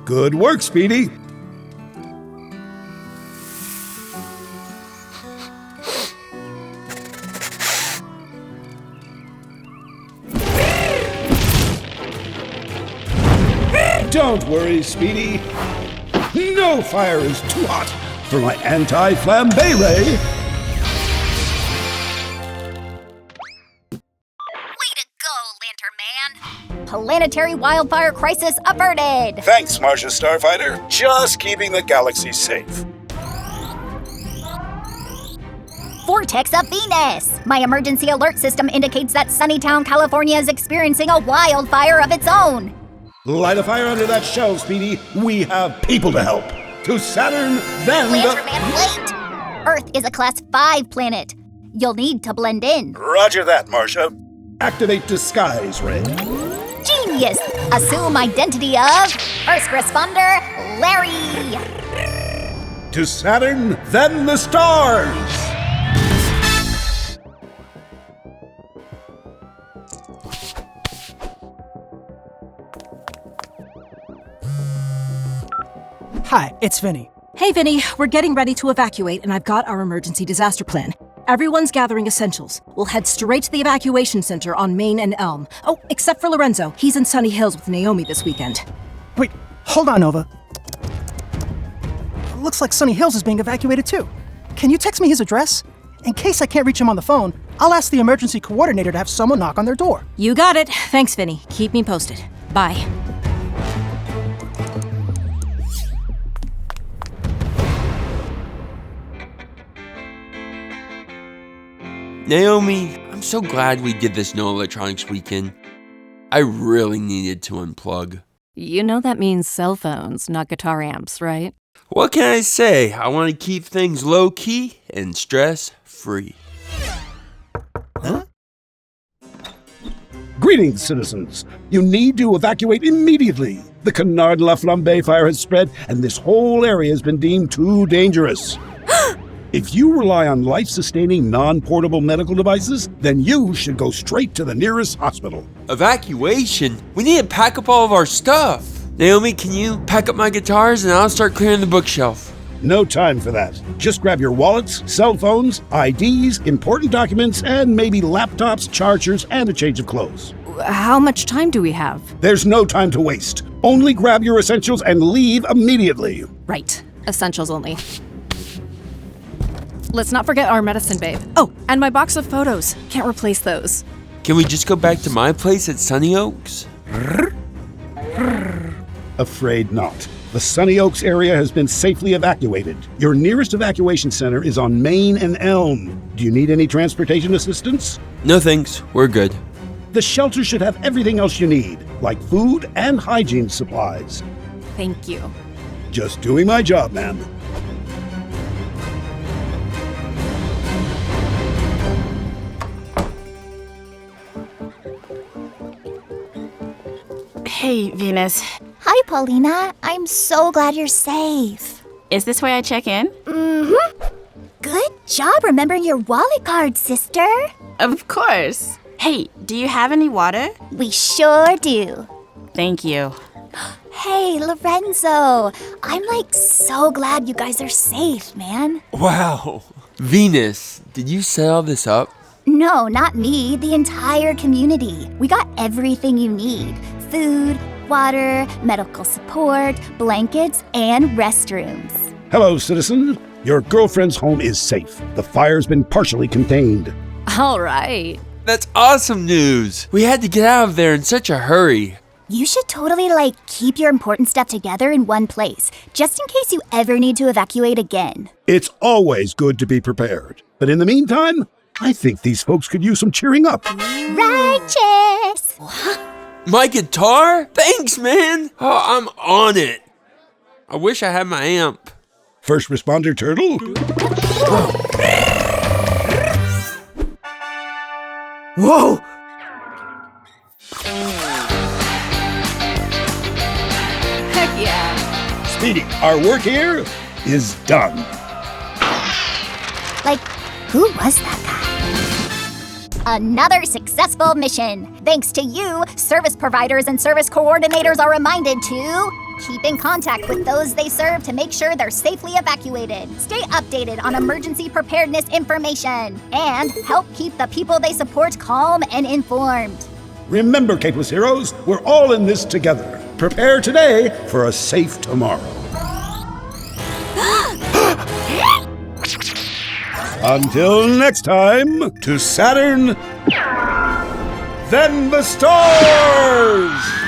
Good work, Speedy. Don't worry, Speedy. No fire is too hot for my anti-flambe ray. Way to go, Lanterman! Planetary wildfire crisis averted! Thanks, Marcia Starfighter. Just keeping the galaxy safe. Vortex of Venus! My emergency alert system indicates that Sunnytown, California is experiencing a wildfire of its own. Light a fire under that shell, Speedy. We have people to help. To Saturn, then Lanterman, wait! Earth is a Class 5 planet. You'll need to blend in. Roger that, Marcia. Activate disguise ray. Genius! Assume identity of first responder, Larry! To Saturn, then the stars. Hi, it's Vinny. Hey, Vinny, we're getting ready to evacuate, and I've got our emergency disaster plan. Everyone's gathering essentials. We'll head straight to the evacuation center on Main and Elm. Oh, except for Lorenzo. He's in Sunny Hills with Naomi this weekend. Wait, hold on, Nova. Looks like Sunny Hills is being evacuated too. Can you text me his address? In case I can't reach him on the phone, I'll ask the emergency coordinator to have someone knock on their door. You got it. Thanks, Vinny. Keep me posted. Bye. Naomi, I'm so glad we did this no electronics weekend. I really needed to unplug. You know that means cell phones, not guitar amps, right? What can I say? I want to keep things low-key and stress-free. Huh? Greetings, citizens. You need to evacuate immediately. The Canard La Flambe fire has spread, and this whole area has been deemed too dangerous. If you rely on life-sustaining, non-portable medical devices, then you should go straight to the nearest hospital. Evacuation? We need to pack up all of our stuff. Naomi, can you pack up my guitars and I'll start clearing the bookshelf? No time for that. Just grab your wallets, cell phones, IDs, important documents, and maybe laptops, chargers, and a change of clothes. How much time do we have? There's no time to waste. Only grab your essentials and leave immediately. Right. Essentials only. Let's not forget our medicine, babe. Oh, and my box of photos. Can't replace those. Can we just go back to my place at Sunny Oaks? Afraid not. The Sunny Oaks area has been safely evacuated. Your nearest evacuation center is on Main and Elm. Do you need any transportation assistance? No thanks, we're good. The shelter should have everything else you need, like food and hygiene supplies. Thank you. Just doing my job, ma'am. Hey, Venus. Hi, Paulina. I'm so glad you're safe. Is this where I check in? Mm-hmm. Good job remembering your wallet card, sister. Of course. Hey, do you have any water? We sure do. Thank you. Hey, Lorenzo. I'm so glad you guys are safe, man. Wow. Venus, did you set all this up? No, not me. The entire community. We got everything you need. Food, water, medical support, blankets, and restrooms. Hello, citizen. Your girlfriend's home is safe. The fire's been partially contained. All right. That's awesome news. We had to get out of there in such a hurry. You should totally, keep your important stuff together in one place, just in case you ever need to evacuate again. It's always good to be prepared. But in the meantime, I think these folks could use some cheering up. Righteous! My guitar? Thanks, man. Oh, I'm on it. I wish I had my amp. First responder turtle? Whoa! Heck yeah. Speedy, our work here is done. Like, who was that guy? Another successful mission. Thanks to you, service providers and service coordinators are reminded to keep in contact with those they serve to make sure they're safely evacuated, stay updated on emergency preparedness information, and help keep the people they support calm and informed. Remember, Capeless Heroes, we're all in this together. Prepare today for a safe tomorrow. Until next time, to Saturn, then the stars!